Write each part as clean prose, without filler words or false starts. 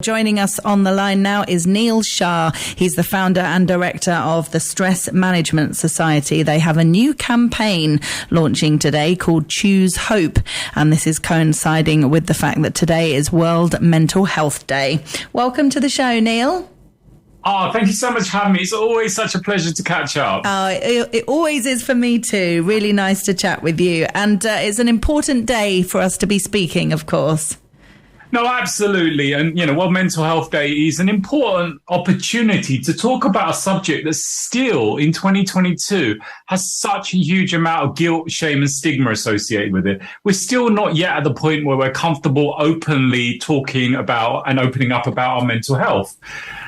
Joining us on the line now is Neil Shah. He's the founder and director of the Stress Management Society. They have a new campaign launching today called Choose Hope, and this is coinciding with the fact that today is World Mental Health Day. Welcome to the show, Neil. Oh, thank you so much for having me. It's always such a pleasure to catch up. It always is for me too. Really nice to chat with you. And it's an important day for us to be speaking, of course. No, absolutely. And, World Mental Health Day is an important opportunity to talk about a subject that still in 2022 has such a huge amount of guilt, shame and stigma associated with it. We're still not yet at the point where we're comfortable openly talking about and opening up about our mental health.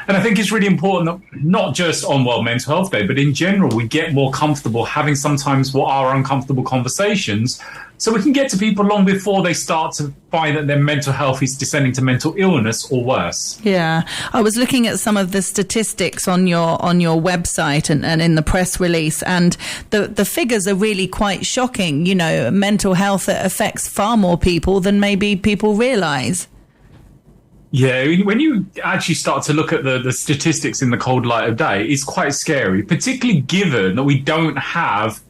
And I think it's really important that not just on World Mental Health Day, but in general, we get more comfortable having sometimes what are uncomfortable conversations so we can get to people long before they start to find that their mental health is descending to mental illness or worse. Yeah, I was looking at some of the statistics on your website and in the press release, and the figures are really quite shocking. Mental health affects far more people than maybe people realise. Yeah, when you actually start to look at the statistics in the cold light of day, it's quite scary, particularly given that we don't have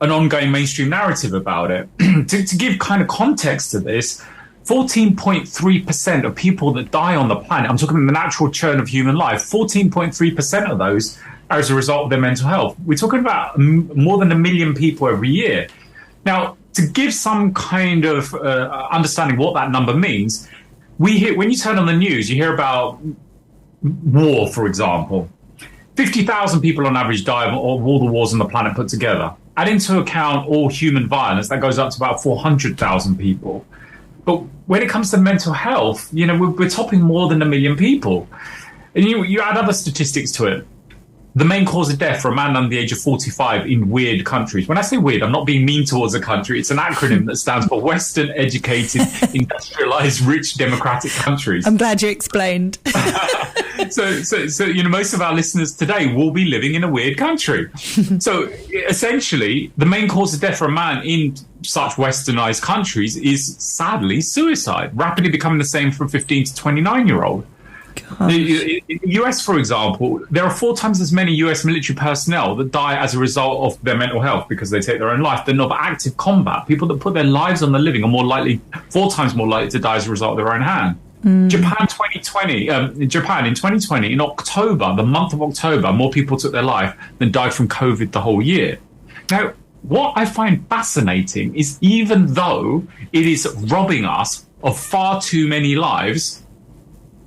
an ongoing mainstream narrative about it. To give kind of context to this, 14.3% of people that die on the planet, I'm talking about the natural churn of human life, 14.3% of those are as a result of their mental health. We're talking about more than 1 million people every year. Now, to give some kind of understanding what that number means, when you turn on the news, you hear about war, for example. 50,000 people on average die of all the wars on the planet put together. Add into account all human violence, that goes up to about 400,000 people. But when it comes to mental health, we're topping more than 1 million people. And you add other statistics to it. The main cause of death for a man under the age of 45 in weird countries. When I say weird, I'm not being mean towards a country. It's an acronym that stands for Western Educated, Industrialized, Rich, Democratic Countries. I'm glad you explained. So most of our listeners today will be living in a weird country. So essentially, the main cause of death for a man in such westernized countries is sadly suicide, rapidly becoming the same from 15 to 29-year-old. In the US, for example, there are 4 times as many US military personnel that die as a result of their mental health because they take their own life than of active combat. People that put their lives on the living are 4 times more likely to die as a result of their own hand. Japan in 2020, in October, the month of October, more people took their life than died from COVID the whole year. Now, what I find fascinating is even though it is robbing us of far too many lives,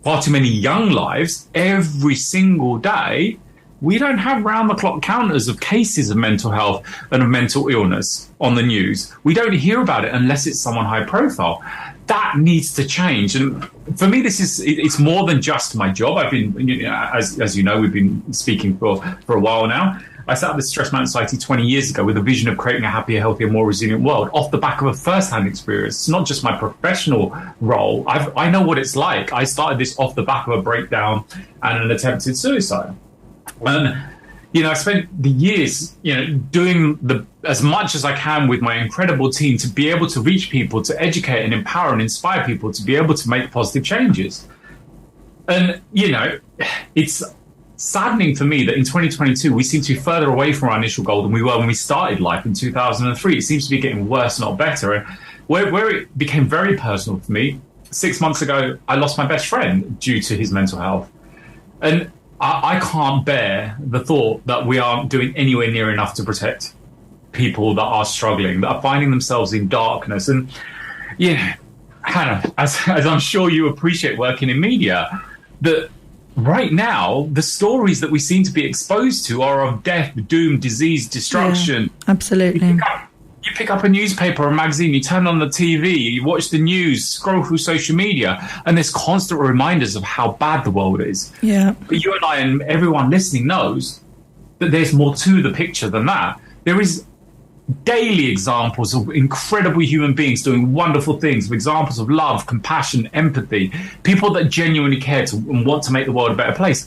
far too many young lives every single day, we don't have round-the-clock counters of cases of mental health and of mental illness on the news. We don't hear about it unless it's someone high-profile. That needs to change. And for me, it's more than just my job. I've been, as you know, we've been speaking for a while now. I set up the Stress Management Society 20 years ago with a vision of creating a happier, healthier, more resilient world off the back of a first-hand experience. It's not just my professional role. I know what it's like. I started this off the back of a breakdown and an attempted suicide. And, I spent the years, doing as much as I can with my incredible team to be able to reach people, to educate and empower and inspire people to be able to make positive changes. And, it's saddening for me that in 2022, we seem to be further away from our initial goal than we were when we started life in 2003. It seems to be getting worse, not better. And where it became very personal for me, 6 months ago, I lost my best friend due to his mental health. And I can't bear the thought that we aren't doing anywhere near enough to protect people that are struggling, that are finding themselves in darkness. And, Hannah, as I'm sure you appreciate working in media, that right now, the stories that we seem to be exposed to are of death, doom, disease, destruction. Yeah, absolutely. You pick up a newspaper or a magazine, you turn on the TV, you watch the news, scroll through social media, and there's constant reminders of how bad the world is. Yeah. But you and I and everyone listening knows that there's more to the picture than that. There is daily examples of incredible human beings doing wonderful things, examples of love, compassion, empathy, people that genuinely care and want to make the world a better place.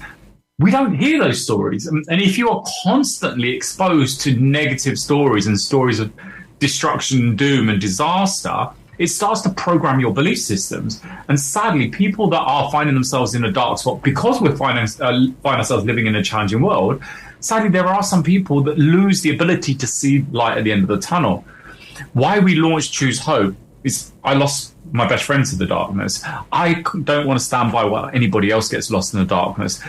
We don't hear those stories. And if you are constantly exposed to negative stories and stories of destruction, doom and disaster, it starts to program your belief systems. And sadly, people that are finding themselves in a dark spot because we find ourselves living in a challenging world, sadly, there are some people that lose the ability to see light at the end of the tunnel. Why we launched Choose Hope is I lost my best friend to the darkness. I don't want to stand by while anybody else gets lost in the darkness.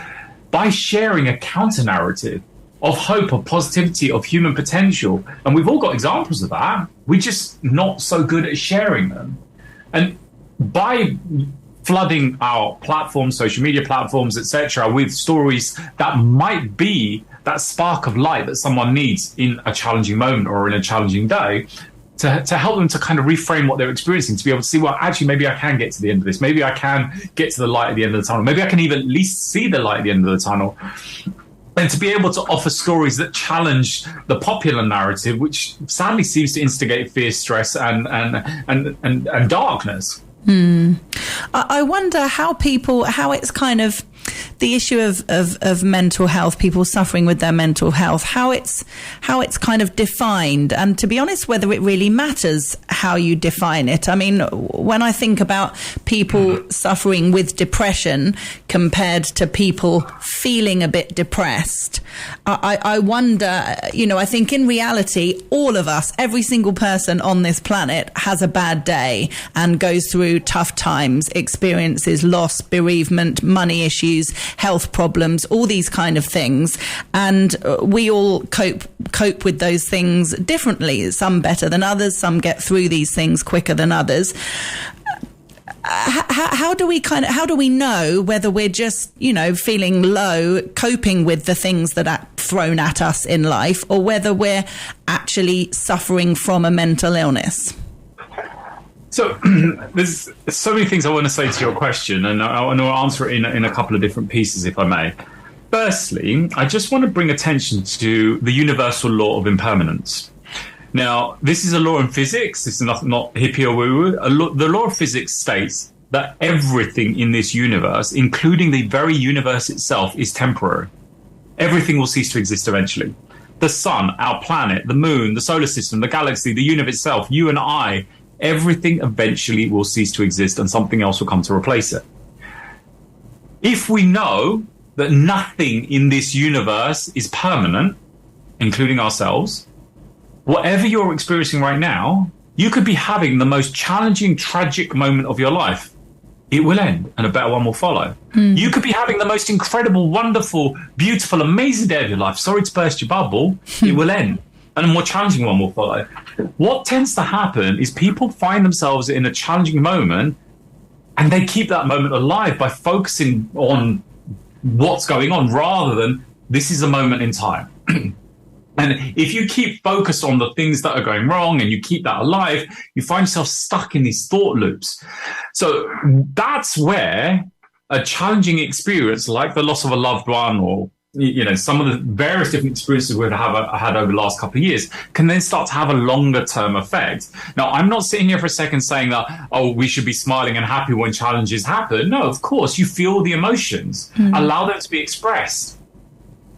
By sharing a counter narrative of hope, of positivity, of human potential, and we've all got examples of that, we're just not so good at sharing them. And by flooding our platforms, social media platforms, etc., with stories that might be that spark of light that someone needs in a challenging moment or in a challenging day, to help them to kind of reframe what they're experiencing, to be able to see, well, actually, maybe I can get to the end of this. Maybe I can get to the light at the end of the tunnel. Maybe I can even at least see the light at the end of the tunnel. And to be able to offer stories that challenge the popular narrative, which sadly seems to instigate fear, stress, and darkness. I wonder how it's kind of the issue of mental health, people suffering with their mental health, how it's kind of defined, and to be honest, whether it really matters how you define it. I mean, when I think about people suffering with depression compared to people feeling a bit depressed, I wonder, I think in reality, all of us, every single person on this planet has a bad day and goes through tough times, experiences loss, bereavement, money issues, health problems, all these kind of things, and we all cope with those things differently, some better than others, some get through these things quicker than others. How do we know whether we're just, feeling low, coping with the things that are thrown at us in life, or whether we're actually suffering from a mental illness? So there's so many things I want to say to your question, and I want to answer it in a couple of different pieces, if I may. Firstly, I just want to bring attention to the universal law of impermanence. Now, this is a law in physics. This is not hippie or woo-woo. The law of physics states that everything in this universe, including the very universe itself, is temporary. Everything will cease to exist eventually. The sun, our planet, the moon, the solar system, the galaxy, the universe itself, you and I, everything eventually will cease to exist and something else will come to replace it. If we know that nothing in this universe is permanent, including ourselves, whatever you're experiencing right now, you could be having the most challenging, tragic moment of your life. It will end and a better one will follow. You could be having the most incredible, wonderful, beautiful, amazing day of your life. Sorry to burst your bubble. It will end and a more challenging one will follow. What tends to happen is people find themselves in a challenging moment and they keep that moment alive by focusing on what's going on rather than this is a moment in time. And if you keep focused on the things that are going wrong and you keep that alive, you find yourself stuck in these thought loops. So that's where a challenging experience like the loss of a loved one or some of the various different experiences we've had over the last couple of years can then start to have a longer term effect. Now, I'm not sitting here for a second saying that, we should be smiling and happy when challenges happen. No, of course, you feel the emotions, allow them to be expressed.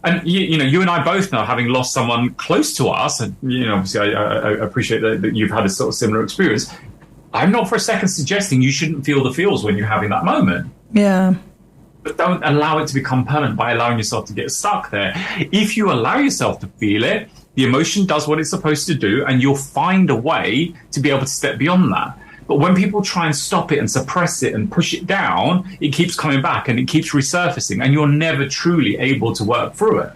And, you and I both know, having lost someone close to us, and, obviously I appreciate that you've had a sort of similar experience. I'm not for a second suggesting you shouldn't feel the feels when you're having that moment. Yeah. But don't allow it to become permanent by allowing yourself to get stuck there. If you allow yourself to feel it, the emotion does what it's supposed to do, and you'll find a way to be able to step beyond that. But when people try and stop it and suppress it and push it down, it keeps coming back and it keeps resurfacing, and you're never truly able to work through it.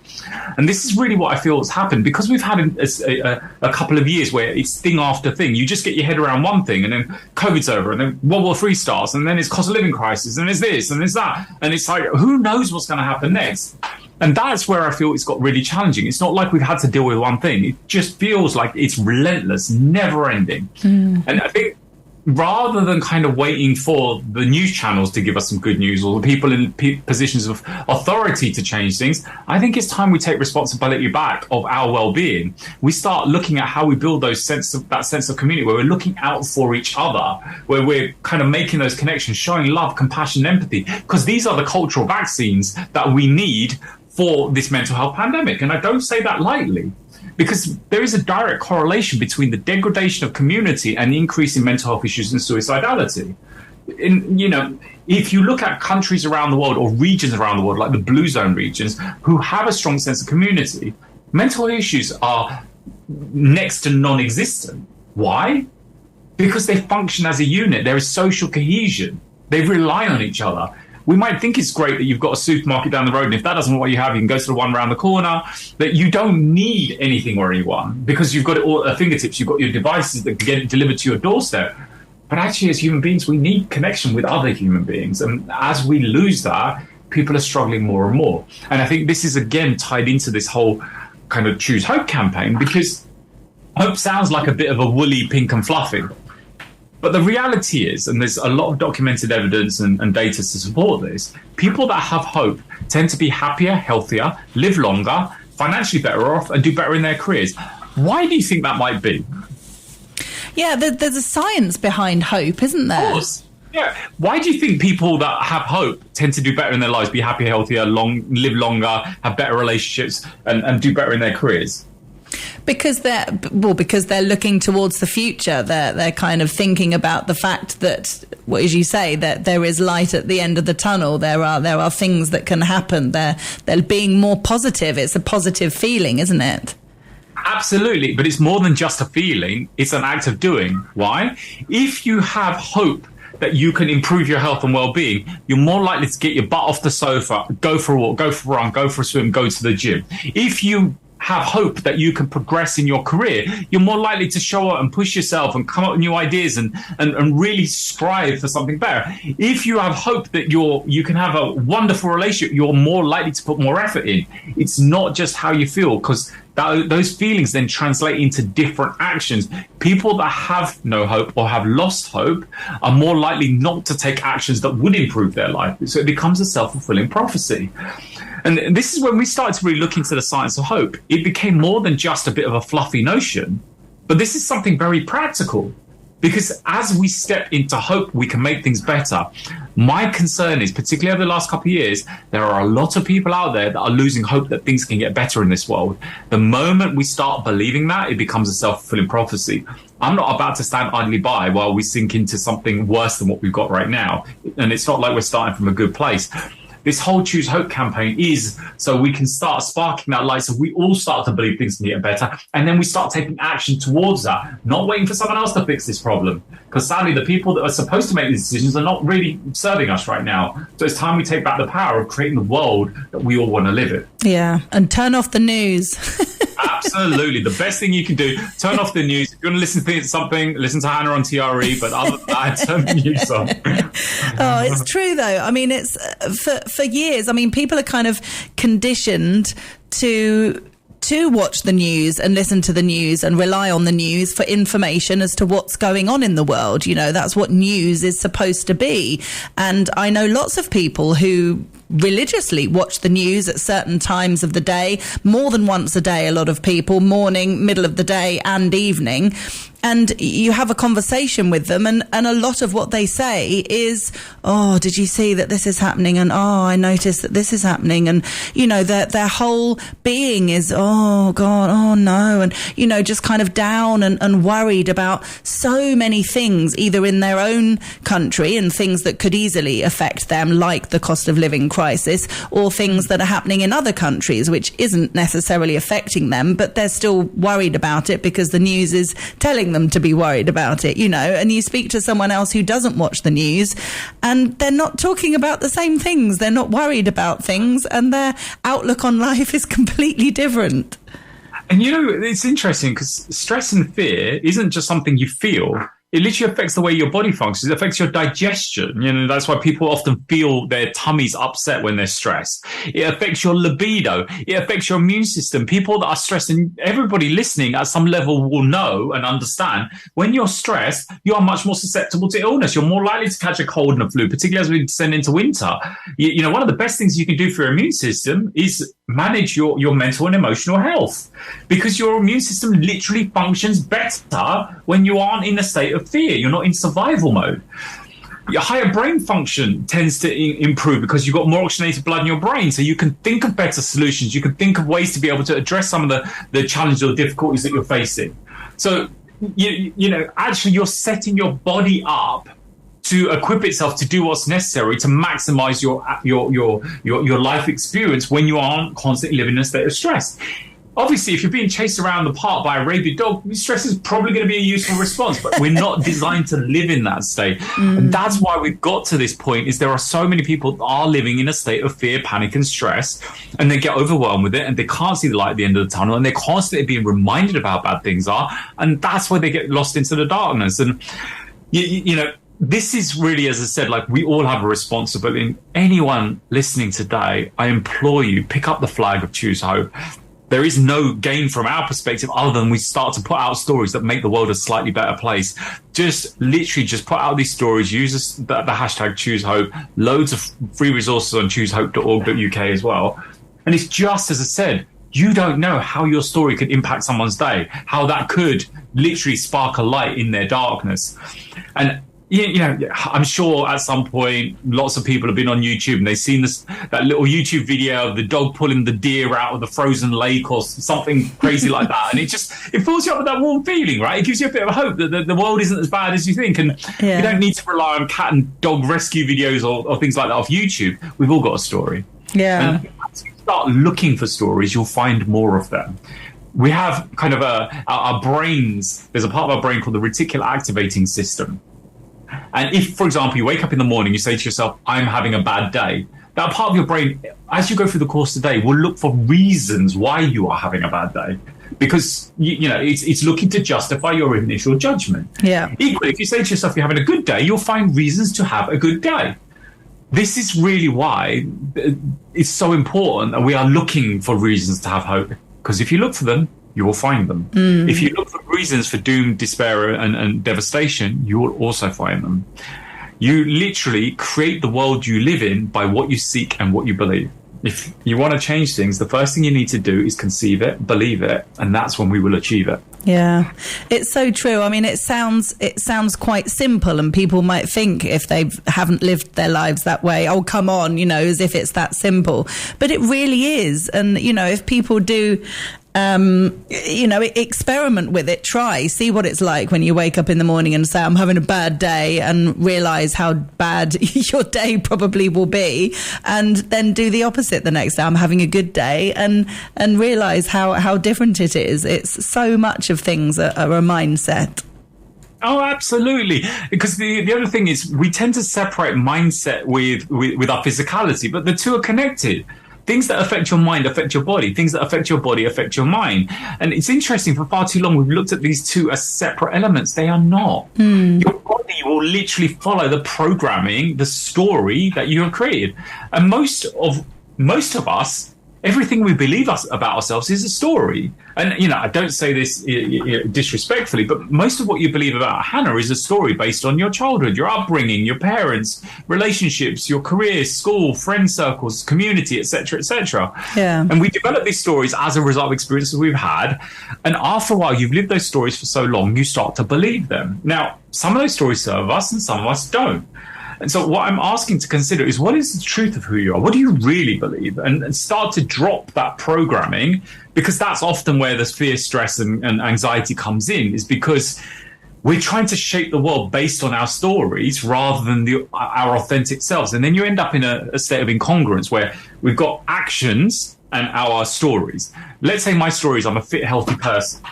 And this is really what I feel has happened because we've had a couple of years where it's thing after thing. You just get your head around one thing and then COVID's over and then World War III starts and then it's cost of living crisis and there's this and there's that. And it's like, who knows what's going to happen next? And that's where I feel it's got really challenging. It's not like we've had to deal with one thing. It just feels like it's relentless, never ending. And I think rather than kind of waiting for the news channels to give us some good news or the people in positions of authority to change things, I think it's time we take responsibility back of our well-being. We start looking at how we build that sense of community where we're looking out for each other, where we're kind of making those connections, showing love, compassion, empathy, because these are the cultural vaccines that we need for this mental health pandemic. And I don't say that lightly. because there is a direct correlation between the degradation of community and the increase in mental health issues and suicidality. If you look at countries around the world or regions around the world, like the blue zone regions, who have a strong sense of community, mental issues are next to non-existent. Why? Because they function as a unit. There is social cohesion. They rely on each other. We might think it's great that you've got a supermarket down the road, and if that doesn't what you have, you can go to the one around the corner, that you don't need anything or anyone because you've got it all at our fingertips. You've got your devices that can get it delivered to your doorstep. But actually, as human beings, we need connection with other human beings. And as we lose that, people are struggling more and more. And I think this is, again, tied into this whole kind of Choose Hope campaign, because hope sounds like a bit of a woolly pink and fluffy. But the reality is, and there's a lot of documented evidence and data to support this, people that have hope tend to be happier, healthier, live longer, financially better off, and do better in their careers. Why do you think that might be? Yeah, there's a science behind hope, isn't there? Of course. Yeah. Why do you think people that have hope tend to do better in their lives, be happier, healthier, live longer, have better relationships, and do better in their careers? Because they're looking towards the future. They're kind of thinking about the fact that, well, as you say, that there is light at the end of the tunnel. There are things that can happen. They're being more positive. It's a positive feeling, isn't it? Absolutely, but it's more than just a feeling. It's an act of doing. Why? If you have hope that you can improve your health and well-being, you're more likely to get your butt off the sofa, go for a walk, go for a run, go for a swim, go to the gym. If you have hope that you can progress in your career, you're more likely to show up and push yourself and come up with new ideas and really strive for something better. If you have hope that you can have a wonderful relationship, you're more likely to put more effort in. It's not just how you feel, because those feelings then translate into different actions. People that have no hope or have lost hope are more likely not to take actions that would improve their life. So it becomes a self-fulfilling prophecy. And this is when we started to really look into the science of hope. It became more than just a bit of a fluffy notion, but this is something very practical. Because as we step into hope, we can make things better. My concern is, particularly over the last couple of years, there are a lot of people out there that are losing hope that things can get better in this world. The moment we start believing that, it becomes a self-fulfilling prophecy. I'm not about to stand idly by while we sink into something worse than what we've got right now. And it's not like we're starting from a good place. This whole Choose Hope campaign is so we can start sparking that light, so we all start to believe things can get better, and then we start taking action towards that, not waiting for someone else to fix this problem. Because sadly, the people that are supposed to make these decisions are not really serving us right now. So it's time we take back the power of creating the world that we all want to live in. Yeah, and turn off the news. Absolutely. The best thing you can do, turn off the news. If you want to listen to something, listen to Hannah on TRE, but other than that, turn the news on. Oh, it's true, though. I mean, it's for years. I mean, people are kind of conditioned to watch the news and listen to the news and rely on the news for information as to what's going on in the world. You know, that's what news is supposed to be. And I know lots of people who religiously watch the news at certain times of the day, more than once a day, a lot of people, morning, middle of the day and evening. And you have a conversation with them, and a lot of what they say is, oh, did you see that this is happening? And, oh, I noticed that this is happening. And, you know, their whole being is, oh, God, oh, no. And, you know, just kind of down and worried about so many things, either in their own country and things that could easily affect them, like the cost of living crisis, or things that are happening in other countries, which isn't necessarily affecting them, but they're still worried about it because the news is telling them to be worried about it, you know. And you speak to someone else who doesn't watch the news and they're not talking about the same things. They're not worried about things, and their outlook on life is completely different. And, you know, it's interesting because stress and fear isn't just something you feel. It literally affects the way your body functions. It affects your digestion. You know, that's why people often feel their tummies upset when they're stressed. It affects your libido. It affects your immune system. People that are stressed, and everybody listening at some level will know and understand, when you're stressed, you are much more susceptible to illness. You're more likely to catch a cold and a flu, particularly as we descend into winter. You know, one of the best things you can do for your immune system is manage your mental and emotional health, because your immune system literally functions better when you aren't in a state of fear. You're not in survival mode. your higher brain function tends to improve because you've got more oxygenated blood in your brain. So you can think of better solutions. You can think of ways to be able to address some of the challenges or difficulties that you're facing. So, you know, actually you're setting your body up to equip itself to do what's necessary to maximize your life experience when you aren't constantly living in a state of stress. Obviously, if you're being chased around the park by a rabid dog, stress is probably going to be a useful response, but we're not designed to live in that state. And that's why we've got to this point, is there are so many people that are living in a state of fear, panic and stress, and they get overwhelmed with it, and they can't see the light at the end of the tunnel, and they're constantly being reminded of how bad things are, and that's why they get lost into the darkness. And, you know, this is really, as I said, like, we all have a responsibility. Anyone listening today, I implore you, pick up the flag of Choose Hope. There is no gain from our perspective other than we start to put out stories that make the world a slightly better place. Just literally just put out these stories, use the hashtag Choose Hope, loads of free resources on choosehope.org.uk as well. And it's just, as I said, you don't know how your story could impact someone's day, how that could literally spark a light in their darkness. And you know, I'm sure at some point lots of people have been on YouTube and they've seen that little YouTube video of the dog pulling the deer out of the frozen lake or something crazy like that, and it fills you up with that warm feeling, right? It gives you a bit of hope that the world isn't as bad as you think, and you don't need to rely on cat and dog rescue videos or things like that off YouTube. We've all got a story. And as you start looking for stories, you'll find more of them. We have kind of our brains, there's a part of our brain called the reticular activating system. And if, for example, you wake up in the morning, you say to yourself, I'm having a bad day, that part of your brain, as you go through the course of the day, will look for reasons why you are having a bad day. Because, you know, it's looking to justify your initial judgment. Equally, if you say to yourself, you're having a good day, you'll find reasons to have a good day. This is really why it's so important that we are looking for reasons to have hope. Because if you look for them, you will find them. If you look for reasons for doom, despair, and devastation, you will also find them. You literally create the world you live in by what you seek and what you believe. If you want to change things, the first thing you need to do is conceive it, believe it, and that's when we will achieve it. Yeah, it's so true. I mean, it sounds quite simple, and people might think, if they haven't lived their lives that way, oh, come on, you know, as if it's that simple. But it really is. And, you know, if people do, you know, experiment with it, see what it's like when you wake up in the morning and say, I'm having a bad day, and realize how bad your day probably will be, and then do the opposite the next day. I'm having a good day, and realize how different it is. It's so much of things are a mindset. Oh, absolutely. Because the other thing is, we tend to separate mindset with our physicality, but the two are connected. Things that affect your mind affect your body. Things that affect your body affect your mind. And it's interesting, for far too long, we've looked at these two as separate elements. They are not. Your body will literally follow the programming, the story that you have created. And most of us, everything we believe about ourselves is a story. And, you know, I don't say this disrespectfully, but most of what you believe about Hannah is a story based on your childhood, your upbringing, your parents, relationships, your career, school, friend circles, community, etc., etc. And we develop these stories as a result of experiences we've had. And after a while, you've lived those stories for so long, you start to believe them. Now, some of those stories serve us and some of us don't. And so what I'm asking to consider is, what is the truth of who you are? What do you really believe? And start to drop that programming, because that's often where the fear, stress and anxiety comes in, is because we're trying to shape the world based on our stories rather than our authentic selves. And then you end up in a state of incongruence where we've got actions and our stories. Let's say my story is I'm a fit, healthy person.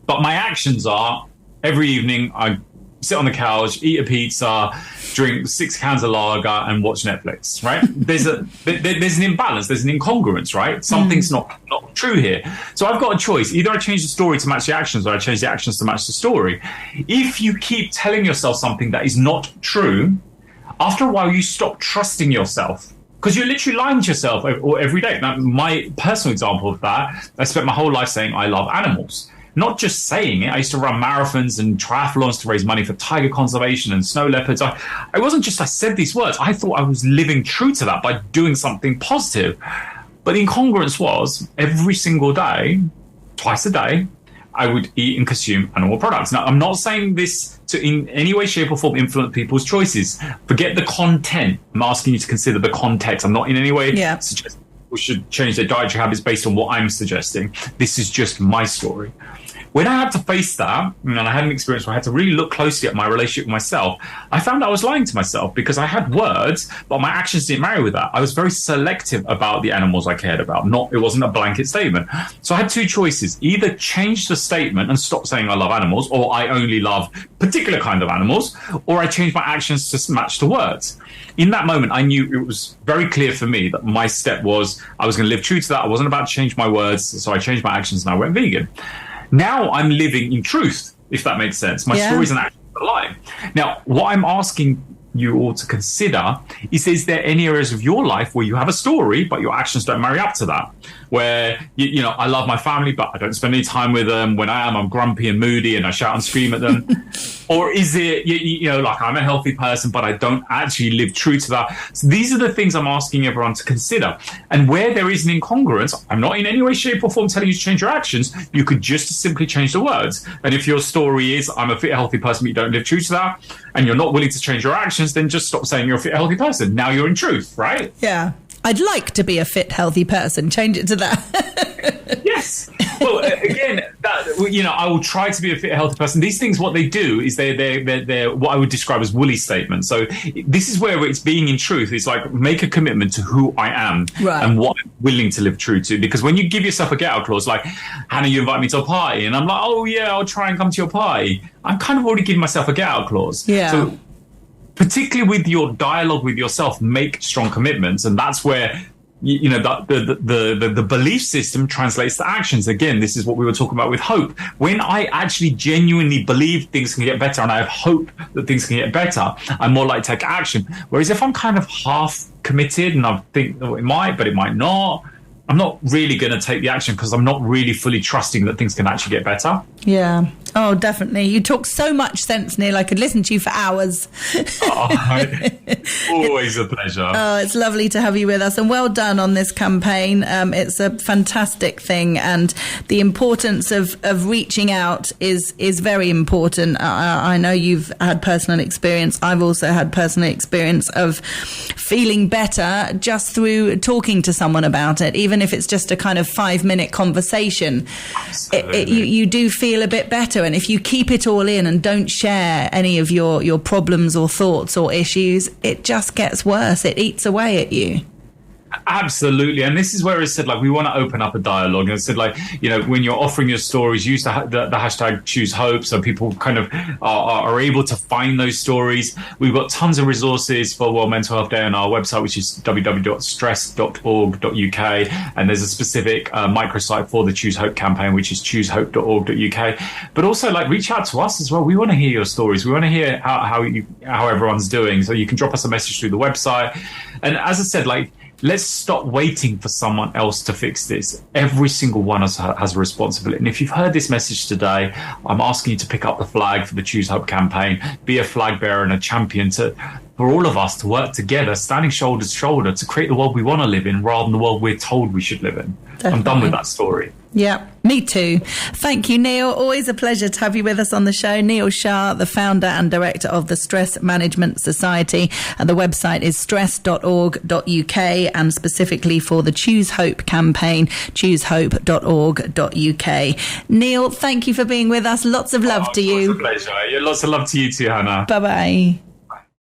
But my actions are, every evening I sit on the couch, eat a pizza, drink 6 cans of lager, and watch Netflix, right? There's an imbalance, there's an incongruence, right? Something's not true here. So I've got a choice. Either I change the story to match the actions, or I change the actions to match the story. If you keep telling yourself something that is not true, after a while you stop trusting yourself, because you're literally lying to yourself every day. Now, my personal example of that, I spent my whole life saying I love animals. Not just saying it. I used to run marathons and triathlons to raise money for tiger conservation and snow leopards. I wasn't just, I said these words. I thought I was living true to that by doing something positive. But the incongruence was, every single day, twice a day, I would eat and consume animal products. Now, I'm not saying this to in any way, shape or form influence people's choices. Forget the content. I'm asking you to consider the context. I'm not in any way suggesting people should change their dietary habits based on what I'm suggesting. This is just my story. When I had to face that, and I had an experience where I had to really look closely at my relationship with myself, I found I was lying to myself because I had words, but my actions didn't marry with that. I was very selective about the animals I cared about. It wasn't a blanket statement. So I had two choices: either change the statement and stop saying I love animals, or I only love particular kind of animals, or I changed my actions to match the words. In that moment, I knew it was very clear for me that my step was I was going to live true to that. I wasn't about to change my words, so I changed my actions and I went vegan. Now I'm living in truth, if that makes sense. My stories and actions are lying. Now, what I'm asking you all to consider is there any areas of your life where you have a story, but your actions don't marry up to that? Where, you know, I love my family, but I don't spend any time with them. When I am, I'm grumpy and moody and I shout and scream at them. Or is it, you know, like I'm a healthy person, but I don't actually live true to that? So these are the things I'm asking everyone to consider. And where there is an incongruence, I'm not in any way, shape or form telling you to change your actions. You could just simply change the words. And if your story is, I'm a fit, healthy person, but you don't live true to that, and you're not willing to change your actions, then just stop saying you're a fit, healthy person. Now you're in truth, right? Yeah. I'd like to be a fit, healthy person. Change it to that. Yes. Well, again, you know, I will try to be a fit, healthy person. These things, what they do is they're what I would describe as woolly statements. So this is where it's being in truth. It's like make a commitment to who I am and what I'm willing to live true to. Because when you give yourself a get out clause, like, Hannah, you invite me to a party, and I'm like, oh yeah, I'll try and come to your party. I'm kind of already giving myself a get out clause. Yeah. So particularly with your dialogue with yourself, make strong commitments, and that's where you know the belief system translates to actions. Again, this is what we were talking about with hope. When I actually genuinely believe things can get better, and I have hope that things can get better, I'm more likely to take action. Whereas if I'm kind of half committed and I think oh, it might, but it might not, I'm not really going to take the action because I'm not really fully trusting that things can actually get better. Yeah. Oh, definitely. You talk so much sense, Neil. I could listen to you for hours. Always a pleasure. Oh, it's lovely to have you with us, and well done on this campaign. It's a fantastic thing, and the importance of reaching out is very important. I know you've had personal experience. I've also had personal experience of feeling better just through talking to someone about it, even if it's just a kind of 5-minute conversation. You do feel a bit better. And if you keep it all in and don't share any of your problems or thoughts or issues, it just gets worse. It eats away at you. Absolutely. And this is where it said, like, we want to open up a dialogue. And it said, like, you know, when you're offering your stories, use the hashtag choose hope, so people kind of are able to find those stories. We've got tons of resources for World Mental Health Day on our website, which is www.stress.org.uk. And there's a specific microsite for the Choose Hope campaign, which is choosehope.org.uk. But also, like, reach out to us as well. We want to hear your stories. We want to hear how everyone's doing. So you can drop us a message through the website. And as I said, like, let's stop waiting for someone else to fix this. Every single one of us has a responsibility. And if you've heard this message today, I'm asking you to pick up the flag for the Choose Hope campaign, be a flag bearer and a champion for all of us to work together, standing shoulder to shoulder, to create the world we want to live in rather than the world we're told we should live in. Definitely. I'm done with that story. Yeah, me too. Thank you, Neil. Always a pleasure to have you with us on the show. Neil Shah, the founder and director of the Stress Management Society. And the website is stress.org.uk, and specifically for the Choose Hope campaign, choosehope.org.uk. Neil, thank you for being with us. Lots of love to you. It's a pleasure. Lots of love to you too, Hannah. Bye-bye.